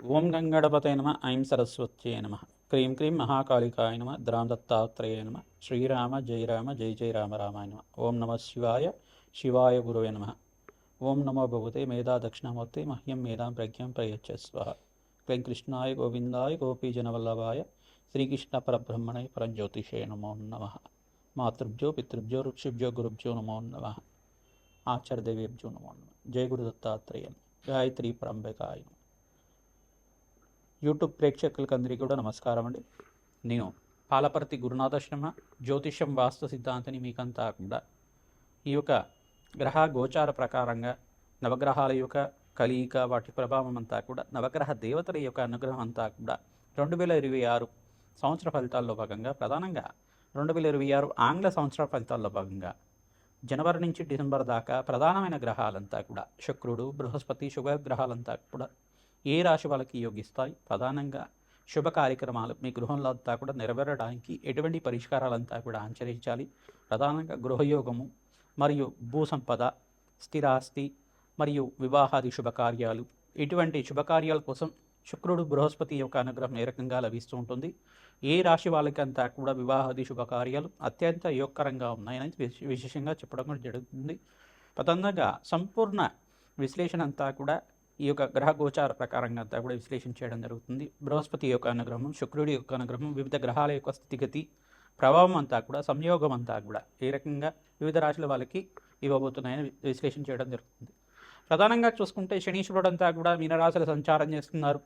ఓం గంగణపతయ నమ ఐం సరస్వత్యై నమ క్రీం క్రీం మహాకాళికాయ నమ ద్రాం దత్తాత్రేయ నమ శ్రీరామ జయ రామ జయ జయ రామ రామాయ నమ ఓం నమ శివాయ శివాయ గురవే నమ ఓం నమో భగవతే మేధా దక్షిణామూర్తి మహ్యం మేధాం ప్రజ్ఞాం ప్రయచ్చస్వ క్లీం కృష్ణాయ గోవిందాయ గోపీజనవల్లభాయ శ్రీకృష్ణ పరబ్రహ్మణే పరంజ్యోతిషే నమో నమ మాతృభ్యో పితృభ్యో ఋషిభ్యో గురుభ్యో నమో నమ ఆచార్యదేవేభ్యో నమో నమ జయ గురు దత్తాత్రేయ గాయత్రి పరంబకాయ నమ. యూట్యూబ్ ప్రేక్షకులకు అందరికీ కూడా నమస్కారం అండి. నేను పాలపర్తి గురునాథ శర్మ జ్యోతిష్యం వాస్తు సిద్ధాంతిని మీకంతా కూడా ఈ యొక్క గ్రహ గోచార ప్రకారంగా నవగ్రహాల యొక్క కలయిక వాటి ప్రభావం అంతా కూడా నవగ్రహ దేవతల యొక్క అనుగ్రహం అంతా కూడా 2026 సంవత్సర ఫలితాల్లో భాగంగా ప్రధానంగా 2026 ఆంగ్ల సంవత్సర ఫలితాల్లో భాగంగా జనవరి నుంచి డిసెంబర్ దాకా ప్రధానమైన గ్రహాలంతా కూడా శుక్రుడు బృహస్పతి శుభగ్రహాలంతా కూడా ఏ రాశి వాళ్ళకి యోగిస్తాయి, ప్రధానంగా శుభ కార్యక్రమాలు మీ గృహంలో అంతా కూడా నెరవేరడానికి ఎటువంటి పరిష్కారాలంతా కూడా ఆచరించాలి, ప్రధానంగా గృహయోగము మరియు భూసంపద స్థిరాస్తి మరియు వివాహాది శుభకార్యాలు ఇటువంటి శుభకార్యాల కోసం శుక్రుడు బృహస్పతి యొక్క అనుగ్రహం ఏ రకంగా లభిస్తూ ఉంటుంది, ఏ రాశి వాళ్ళకంతా కూడా వివాహాది శుభకార్యాలు అత్యంత యోగకరంగా ఉన్నాయని విశేషంగా చెప్పడం కూడా జరుగుతుంది. ప్రధానంగా సంపూర్ణ విశ్లేషణ అంతా కూడా ఈ యొక్క గ్రహ గోచార ప్రకారంగా అంతా కూడా విశ్లేషణ చేయడం జరుగుతుంది. బృహస్పతి యొక్క అనుగ్రహం, శుక్రుడి యొక్క అనుగ్రహం, వివిధ గ్రహాల యొక్క స్థితిగతి ప్రభావం అంతా కూడా సంయోగం అంతా కూడా ఏ రకంగా వివిధ రాశుల వాళ్ళకి ఇవ్వబోతున్నాయని విశ్లేషణ చేయడం జరుగుతుంది. ప్రధానంగా చూసుకుంటే శనీశ్వరుడు అంతా కూడా మీనరాశులు సంచారం చేస్తున్నారు.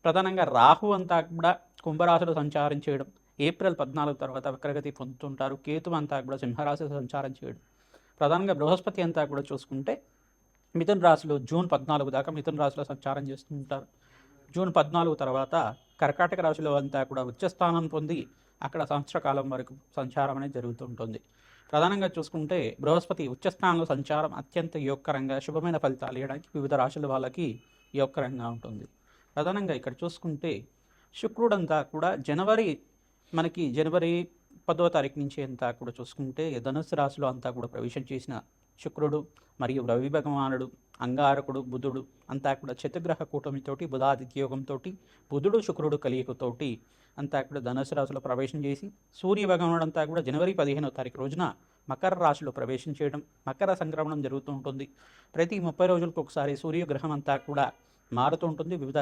ప్రధానంగా రాహు అంతా కూడా కుంభరాశులు సంచారం చేయడం, ఏప్రిల్ 14 తర్వాత వక్రగతి పొందుతుంటారు. కేతు అంతా కూడా సింహరాశులు సంచారం చేయడం, ప్రధానంగా బృహస్పతి అంతా కూడా చూసుకుంటే మిథున రాశిలో జూన్ 14 దాకా మిథున రాశిలో సంచారం చేస్తుంటారు. జూన్ 14 తర్వాత కర్కాటక రాశిలో అంతా కూడా ఉచ్చస్థానం పొంది అక్కడ సంవత్సర కాలం వరకు సంచారం అనేది జరుగుతుంటుంది. ప్రధానంగా చూసుకుంటే బృహస్పతి ఉచ్చస్థానంలో సంచారం అత్యంత యోగకరంగా శుభమైన ఫలితాలు ఇవ్వడానికి వివిధ రాశుల వాళ్ళకి యోగకరంగా ఉంటుంది. ప్రధానంగా ఇక్కడ చూసుకుంటే శుక్రుడు అంతా కూడా జనవరి 10వ తారీఖు నుంచి అంతా కూడా చూసుకుంటే ధనుస్సు రాశిలో అంతా కూడా ప్రవేశం చేసిన శుక్రుడు మరియు రవి భగవానుడు అంగారకుడు బుధుడు అంతా కూడా చతుర్గ్రహ కూటమితోటి బుధాదిత్య యోగంతో బుధుడు శుక్రుడు కలియకతోటి అంతా కూడా ధనుసు రాశిలో ప్రవేశం చేసి సూర్య భగవానుడు అంతా కూడా జనవరి 15వ తారీఖు రోజున మకర రాశిలో ప్రవేశం చేయడం, మకర సంక్రమణం జరుగుతూ ఉంటుంది. ప్రతి 30 రోజులకు ఒకసారి సూర్యగ్రహం అంతా కూడా మారుతూ ఉంటుంది. వివిధ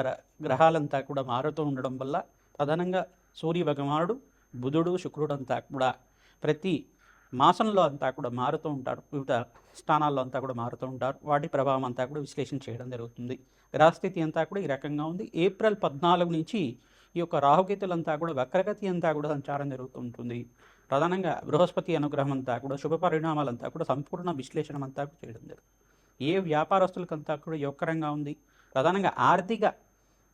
గ్రహాలంతా కూడా మారుతూ ఉండడం వల్ల ప్రధానంగా సూర్య భగవానుడు బుధుడు శుక్రుడు అంతా కూడా ప్రతి మాసంలో అంతా కూడా మారుతూ ఉంటారు. వివిధ స్థానాల్లో అంతా కూడా మారుతూ ఉంటారు. వాటి ప్రభావం అంతా కూడా విశ్లేషణ చేయడం జరుగుతుంది. గ్రహస్థితి అంతా కూడా ఈ రకంగా ఉంది. ఏప్రిల్ 14 నుంచి ఈ యొక్క రాహుకేతులంతా కూడా వక్రగతి అంతా కూడా సంచారం జరుగుతూ ఉంటుంది. ప్రధానంగా బృహస్పతి అనుగ్రహం అంతా కూడా శుభ పరిణామాలంతా కూడా సంపూర్ణ విశ్లేషణ అంతా చేయడం జరుగుతుంది. ఏ వ్యాపారస్తులకంతా కూడా యోగకరంగా ఉంది, ప్రధానంగా ఆర్థిక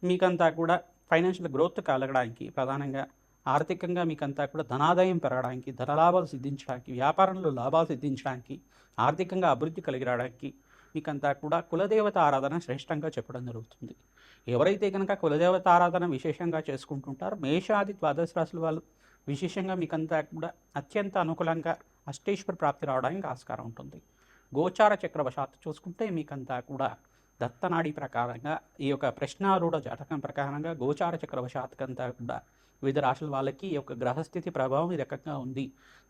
మీకంతా కూడా ఫైనాన్షియల్ గ్రోత్ కలగడానికి, ప్రధానంగా ఆర్థికంగా మీకంతా కూడా ధనాదాయం పెరగడానికి, ధనలాభాలు సిద్ధించడానికి, వ్యాపారంలో లాభాలు సిద్ధించడానికి, ఆర్థికంగా అభివృద్ధి కలిగి రావడానికి మీకంతా కూడా కులదేవత ఆరాధన శ్రేష్టంగా చెప్పడం జరుగుతుంది. ఎవరైతే కనుక కులదేవత ఆరాధన విశేషంగా చేసుకుంటుంటారో మేషాది ద్వాదశ రాశుల వాళ్ళు విశేషంగా మీకంతా కూడా అత్యంత అనుకూలంగా అష్టేశ్వర ప్రాప్తి రావడానికి ఆస్కారం ఉంటుంది. గోచార చక్రవశాత్తు చూసుకుంటే మీకంతా కూడా దత్తనాడి ప్రకారంగా ఈ యొక్క ప్రశ్నారూఢ జాతకం ప్రకారంగా గోచార చక్రవశాత్కంతా కూడా వివిధ రాశుల వాళ్ళకి ఈ యొక్క గ్రహస్థితి ప్రభావం ఈ రకంగా ఉంది.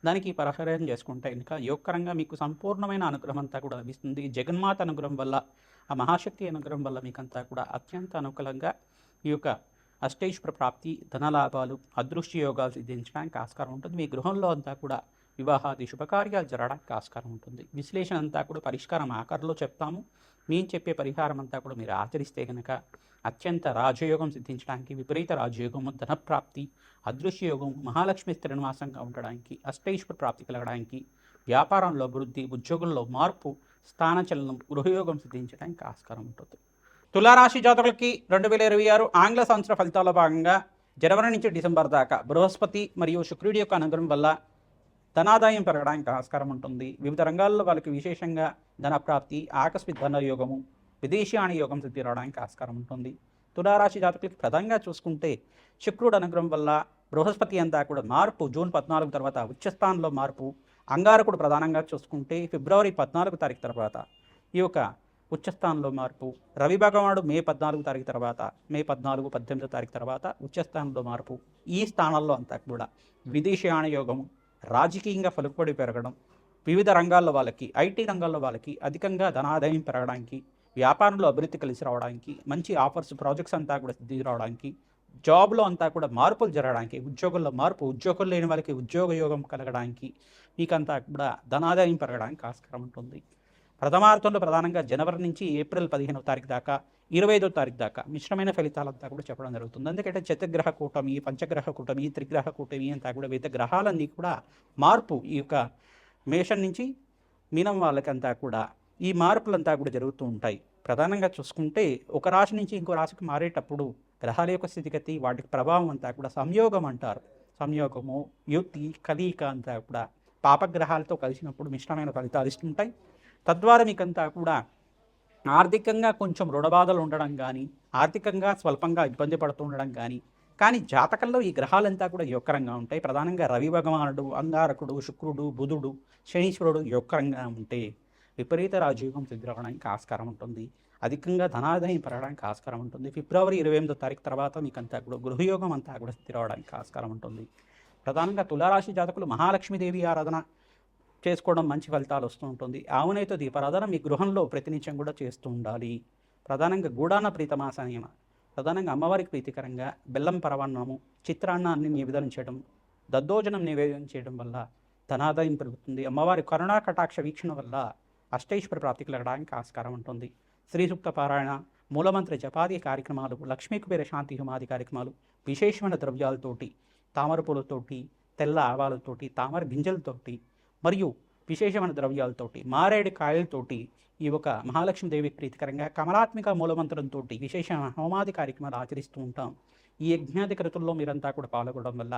దానికి పరిహారం చేసుకుంటే ఇంకా యోగకరంగా మీకు సంపూర్ణమైన అనుగ్రహం అంతా కూడా లభిస్తుంది. జగన్మాత అనుగ్రహం వల్ల, ఆ మహాశక్తి అనుగ్రహం వల్ల మీకంతా కూడా అత్యంత అనుకూలంగా ఈ యొక్క అష్టైశ్వర ప్రాప్తి, ధనలాభాలు, అదృష్ట యోగాలు సిద్ధించడానికి ఆస్కారం ఉంటుంది. మీ గృహంలో అంతా కూడా వివాహాది శుభకార్యాలు జరగడానికి ఆస్కారం ఉంటుంది. విశ్లేషణ అంతా కూడా పరిష్కారం ఆకారంలో చెప్తాము. మేము చెప్పే పరిహారం అంతా కూడా మీరు ఆచరిస్తే కనుక అత్యంత రాజయోగం సిద్ధించడానికి, విపరీత రాజయోగము, ధనప్రాప్తి, అదృశ్యయోగం, మహాలక్ష్మి స్థిరనివాసంగా ఉండడానికి, అష్టైశ్వర ప్రాప్తి కలగడానికి, వ్యాపారంలో అభివృద్ధి, ఉద్యోగంలో మార్పు, స్థానచలనం, గృహయోగం సిద్ధించడానికి ఆస్కారం ఉంటుంది. తులారాశి జాతకులకి 2026 ఆంగ్ల సంవత్సర ఫలితాల్లో భాగంగా జనవరి నుంచి డిసెంబర్ దాకా బృహస్పతి మరియు శుక్రుడి యొక్క అనుగ్రహం వల్ల ధనాదాయం పెరగడానికి ఆస్కారం ఉంటుంది. వివిధ రంగాల్లో వాళ్ళకి విశేషంగా ధనప్రాప్తి, ఆకస్మిక ధనయోగము, విదేశీయాన యోగం సిద్ధి రావడానికి ఆస్కారం ఉంటుంది. తులారాశి జాతకులకి ప్రధానంగా చూసుకుంటే శుక్రుడు అనుగ్రహం వల్ల బృహస్పతి అంతా కూడా మార్పు, జూన్ 14 తర్వాత ఉచ్చస్థానంలో మార్పు, అంగారకుడు ప్రధానంగా చూసుకుంటే ఫిబ్రవరి 14 తారీఖు తర్వాత ఈ యొక్క ఉచ్చస్థానంలో మార్పు. రవి భగవానుడు మే 14 తారీఖు తర్వాత, మే 14, 18 తారీఖు తర్వాత ఉచ్చస్థానంలో మార్పు. ఈ స్థానాల్లో అంతా కూడా విదేశీయాన యోగము, రాజకీయంగా పలుకుబడి పెరగడం, వివిధ రంగాల్లో వాళ్ళకి, ఐటీ రంగాల్లో వాళ్ళకి అధికంగా ధనాదాయం పెరగడానికి, వ్యాపారంలో అభివృద్ధి కలిసి రావడానికి, మంచి ఆఫర్స్, ప్రాజెక్ట్స్ అంతా కూడా సిద్ధి రావడానికి, జాబ్లో అంతా కూడా మార్పులు జరగడానికి, ఉద్యోగుల్లో మార్పు, ఉద్యోగులు లేని వాళ్ళకి ఉద్యోగ యోగం కలగడానికి, మీకంతా కూడా ధనాదాయం పెరగడానికి ఆస్కారం ఉంటుంది. ప్రథమార్థంలో ప్రధానంగా జనవరి నుంచి ఏప్రిల్ 15వ తారీఖు దాకా, 25వ తారీఖు దాకా మిశ్రమైన ఫలితాలంతా కూడా చెప్పడం జరుగుతుంది. ఎందుకంటే చతుర్గ్రహ కూటమి, పంచగ్రహ కూటమి, త్రిగ్రహ కూటమి అంతా కూడా వివిధ గ్రహాలన్నీ కూడా మార్పు, ఈ యొక్క మేషం నుంచి మీనం వాళ్ళకంతా కూడా ఈ మార్పులంతా కూడా జరుగుతూ ఉంటాయి. ప్రధానంగా చూసుకుంటే ఒక రాశి నుంచి ఇంకో రాశికి మారేటప్పుడు గ్రహాల యొక్క స్థితిగతి, వాటికి ప్రభావం అంతా కూడా సంయోగం అంటారు. సంయోగము, యుక్తి, కలయిక అంతా కూడా పాపగ్రహాలతో కలిసినప్పుడు మిశ్రమైన ఫలితాలు ఇస్తుంటాయి. తద్వారా మీకంతా కూడా ఆర్థికంగా కొంచెం రుణబాధలు ఉండడం కానీ, ఆర్థికంగా స్వల్పంగా ఇబ్బంది పడుతూ ఉండడం కానీ జాతకంలో ఈ గ్రహాలంతా కూడా యోగకరంగా ఉంటాయి. ప్రధానంగా రవి భగవానుడు, అంగారకుడు, శుక్రుడు, బుధుడు, శనీశ్వరుడు యోగకరంగా ఉంటే విపరీత రాజయోగం సిద్ధిరవడానికి ఆస్కారం ఉంటుంది. అధికంగా ధనాదాయం పెరగడానికి ఆస్కారం ఉంటుంది. ఫిబ్రవరి 28వ తారీఖు తర్వాత మీకంతా కూడా గృహయోగం అంతా కూడా స్థిరవడానికి ఆస్కారం ఉంటుంది. ప్రధానంగా తులారాశి జాతకులు మహాలక్ష్మీదేవి ఆరాధన చేసుకోవడం మంచి ఫలితాలు వస్తూ ఉంటుంది. ఆవునైతే దీపారాధన మీ గృహంలో ప్రతినిత్యం కూడా చేస్తూ ఉండాలి. ప్రధానంగా గూడాన ప్రీతమాసనీయమ, ప్రధానంగా అమ్మవారికి ప్రీతికరంగా బెల్లం పరవాన్నము, చిత్రాన్నాన్ని నివేదన చేయడం, దద్దోజనం నివేదన చేయడం వల్ల ధనాదాయం పెరుగుతుంది. అమ్మవారి కరుణా కటాక్ష వీక్షణ వల్ల అష్టైశ్వర ప్రాప్తి కలగడానికి ఆస్కారం ఉంటుంది. శ్రీ సూక్త పారాయణ, మూలమంత్ర జపాది కార్యక్రమాలు, లక్ష్మీ కుబేర శాంతి హోమాది కార్యక్రమాలు, విశేషమైన ద్రవ్యాలతోటి, తామర పూలతోటి, తెల్ల ఆవాలతోటి, తామర గింజలతోటి మరియు విశేషమైన ద్రవ్యాలతోటి, మారేడు కాయలతోటి ఈ ఒక మహాలక్ష్మీదేవి ప్రీతికరంగా కమలాత్మిక మూలమంత్రంతో విశేష హోమాది కార్యక్రమాలు ఆచరిస్తూ ఉంటాం. ఈ యజ్ఞాది కృతుల్లో మీరంతా కూడా పాల్గొనడం వల్ల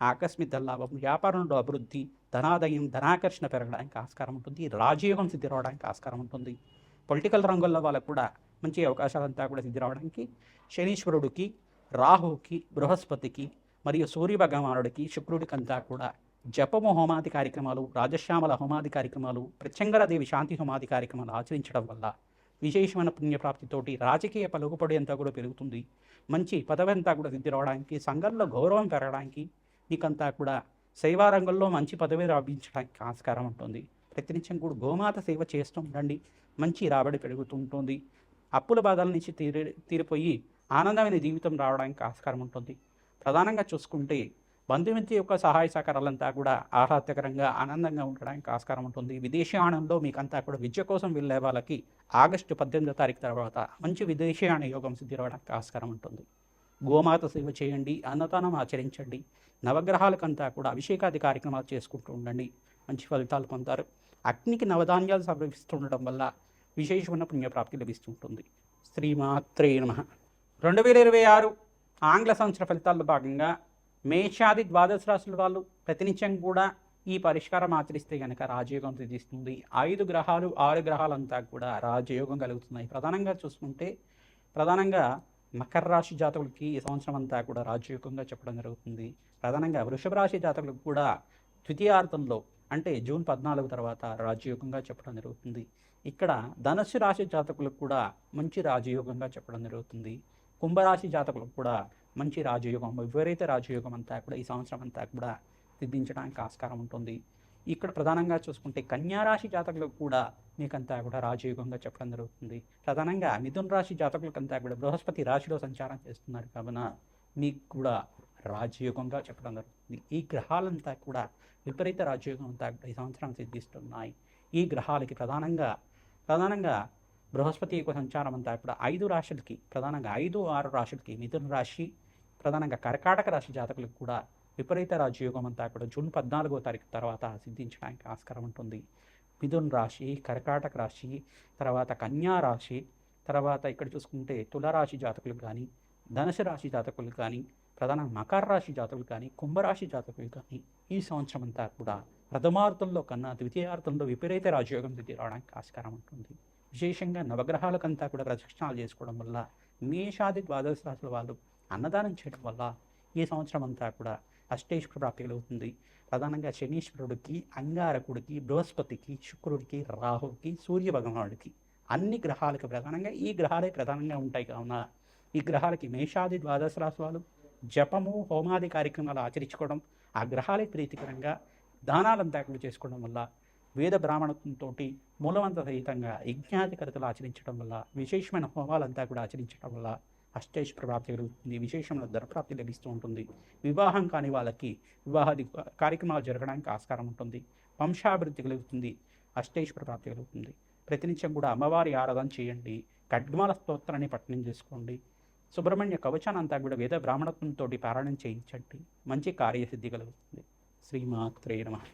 ఆకస్మిక లాభం, వ్యాపారంలో అభివృద్ధి, ధనాదాయం, ధనాకర్షణ పెరగడానికి ఆస్కారం ఉంటుంది. రాజయోగం సిద్ధి రావడానికి ఆస్కారం ఉంటుంది. పొలిటికల్ రంగంలో వాళ్ళకు కూడా మంచి అవకాశాలంతా కూడా సిద్ధి రావడానికి శనీశ్వరుడికి, రాహుకి, బృహస్పతికి మరియు సూర్య భగవానుడికి, శుక్రుడికి అంతా కూడా జపము హోమాది కార్యక్రమాలు, రాజశ్యామల హోమాది కార్యక్రమాలు, ప్రత్యంగరదేవి శాంతి హోమాది కార్యక్రమాలు ఆచరించడం వల్ల విశేషమైన పుణ్యప్రాప్తితోటి రాజకీయ పలుకుబడి అంతా కూడా పెరుగుతుంది. మంచి పదవి అంతా కూడా సిద్ధి రావడానికి, సంఘంలో గౌరవం పెరగడానికి, మీకంతా కూడా సేవారంగంలో మంచి పదవి లభించడానికి ఆస్కారం ఉంటుంది. ప్రతినిత్యం కూడా గోమాత సేవ చేస్తూ ఉండండి, మంచి రాబడి పెరుగుతూ ఉంటుంది. అప్పుల బాధల నుంచి తీరిపోయి ఆనందమైన జీవితం రావడానికి ఆస్కారం ఉంటుంది. ప్రధానంగా చూసుకుంటే బంధుమిత్రుల యొక్క సహాయ సహకారాలంతా కూడా ఆహ్లాదకరంగా, ఆనందంగా ఉండడానికి ఆస్కారం ఉంటుంది. విదేశీయానంలో మీకంతా కూడా విద్య కోసం వెళ్ళే వాళ్ళకి ఆగస్టు 18వ తారీఖు తర్వాత మంచి విదేశీయాన యోగం సిద్ధి రావడానికి ఆస్కారం ఉంటుంది. గోమాత సేవ చేయండి, అన్నదానం ఆచరించండి, నవగ్రహాలకంతా కూడా అభిషేకాది కార్యక్రమాలు చేసుకుంటూ ఉండండి, మంచి ఫలితాలు పొందుతారు. అగ్నికి నవధాన్యాలు సమర్పిస్తుండడం వల్ల విశేషమైన పుణ్యప్రాప్తి లభిస్తుంటుంది. శ్రీమాత్రే నమః. 2026 ఆంగ్ల సంవత్సర ఫలితాల్లో భాగంగా మేషాది ద్వాదశ రాశుల వాళ్ళు ప్రతినిత్యం కూడా ఈ పరిష్కారం ఆచరిస్తే కనుక రాజయోగం సిద్ధిస్తుంది. 5 గ్రహాలు 6 గ్రహాలంతా కూడా రాజయోగం కలుగుతున్నాయి. ప్రధానంగా చూసుకుంటే ప్రధానంగా మకర రాశి జాతకులకి ఈ సంవత్సరం అంతా కూడా రాజయోగంగా చెప్పడం జరుగుతుంది. ప్రధానంగా వృషభ రాశి జాతకులకు కూడా ద్వితీయార్థంలో అంటే జూన్ 14 తర్వాత రాజయోగంగా చెప్పడం జరుగుతుంది. ఇక్కడ ధనుస్సు రాశి జాతకులకు కూడా మంచి రాజయోగంగా చెప్పడం జరుగుతుంది. కుంభరాశి జాతకులకు కూడా మంచి రాజయోగం, విపరీత రాజయోగం అంతా కూడా ఈ సంవత్సరం అంతా కూడా సిద్ధించడానికి ఆస్కారం ఉంటుంది. ఇక్కడ ప్రధానంగా చూసుకుంటే కన్యారాశి జాతకులకు కూడా మీకంతా కూడా రాజయోగంగా చెప్పడం జరుగుతుంది. ప్రధానంగా మిథున రాశి జాతకులకంతా కూడా బృహస్పతి రాశిలో సంచారం చేస్తున్నారు కావున మీకు కూడా రాజయోగంగా చెప్పడం జరుగుతుంది. ఈ గ్రహాలంతా కూడా విపరీత రాజయోగం అంతా కూడా ఈ సంవత్సరం సిద్ధిస్తున్నాయి. ఈ గ్రహాలకి ప్రధానంగా బృహస్పతి యొక్క సంచారం అంతా కూడా 5 రాశులకి, ప్రధానంగా 5, 6 రాశులకి, మిథున రాశి, ప్రధానంగా కర్కాటక రాశి జాతకులకు కూడా విపరీత రాజయోగం అంతా కూడా జూన్ 14వ తారీఖు తర్వాత సిద్ధించడానికి ఆస్కారం ఉంటుంది. మిథున రాశి, కర్కాటక రాశి, తర్వాత కన్యా రాశి, తర్వాత ఇక్కడ చూసుకుంటే తులారాశి జాతకులకు కానీ, ధనుసు రాశి జాతకులకు కానీ, ప్రధానంగా మకర రాశి జాతకులు కానీ, కుంభరాశి జాతకులు కానీ ఈ సంవత్సరం అంతా కూడా ప్రథమార్థంలో కన్నా ద్వితీయార్థంలో విపరీత రాజయోగం సిద్ధి రావడానికి ఆస్కారం ఉంటుంది. విశేషంగా నవగ్రహాలకంతా కూడా ప్రదక్షిణాలు చేసుకోవడం వల్ల, మేషాది ద్వాదశ రాశుల వాళ్ళు అన్నదానం చేయడం వల్ల ఈ సంవత్సరం అంతా కూడా అష్టైశ్వర ప్రాప్తి కలుగుతుంది. ప్రధానంగా శనీశ్వరుడికి, అంగారకుడికి, బృహస్పతికి, శుక్రుడికి, రాహుకి, సూర్య భగవానుడికి అన్ని గ్రహాలకు ప్రధానంగా ఈ గ్రహాలే ప్రధానంగా ఉంటాయి కావున ఈ గ్రహాలకి మేషాది ద్వాదశ రాశులు జపము హోమాది కార్యక్రమాలు ఆచరించుకోవడం, ఆ గ్రహాలే ప్రీతికరంగా దానాలంతా కూడా చేసుకోవడం వల్ల, వేద బ్రాహ్మణత్వంతో మూలవంత సహితంగా యజ్ఞాధికరతలు ఆచరించడం వల్ల, విశేషమైన హోమాలంతా కూడా ఆచరించడం వల్ల అష్టైశ్వర్య ప్రాప్తి కలుగుతుంది, విశేషమైన ధనప్రాప్తి లభిస్తూ ఉంటుంది. వివాహం కాని వాళ్ళకి వివాహాది కార్యక్రమాలు జరగడానికి ఆస్కారం ఉంటుంది. వంశాభివృద్ధి కలుగుతుంది, అష్టైశ్వర్య ప్రాప్తి కలుగుతుంది. ప్రతినిత్యం కూడా అమ్మవారి ఆరాధన చేయండి, ఖడ్గమాల స్తోత్రాన్ని పఠనం చేసుకోండి, సుబ్రహ్మణ్య కవచాన్ని అంతా కూడా వేద బ్రాహ్మణత్వంతో పారాయణం చేయించండి, మంచి కార్యసిద్ధి కలుగుతుంది. శ్రీమాత్రే నమః.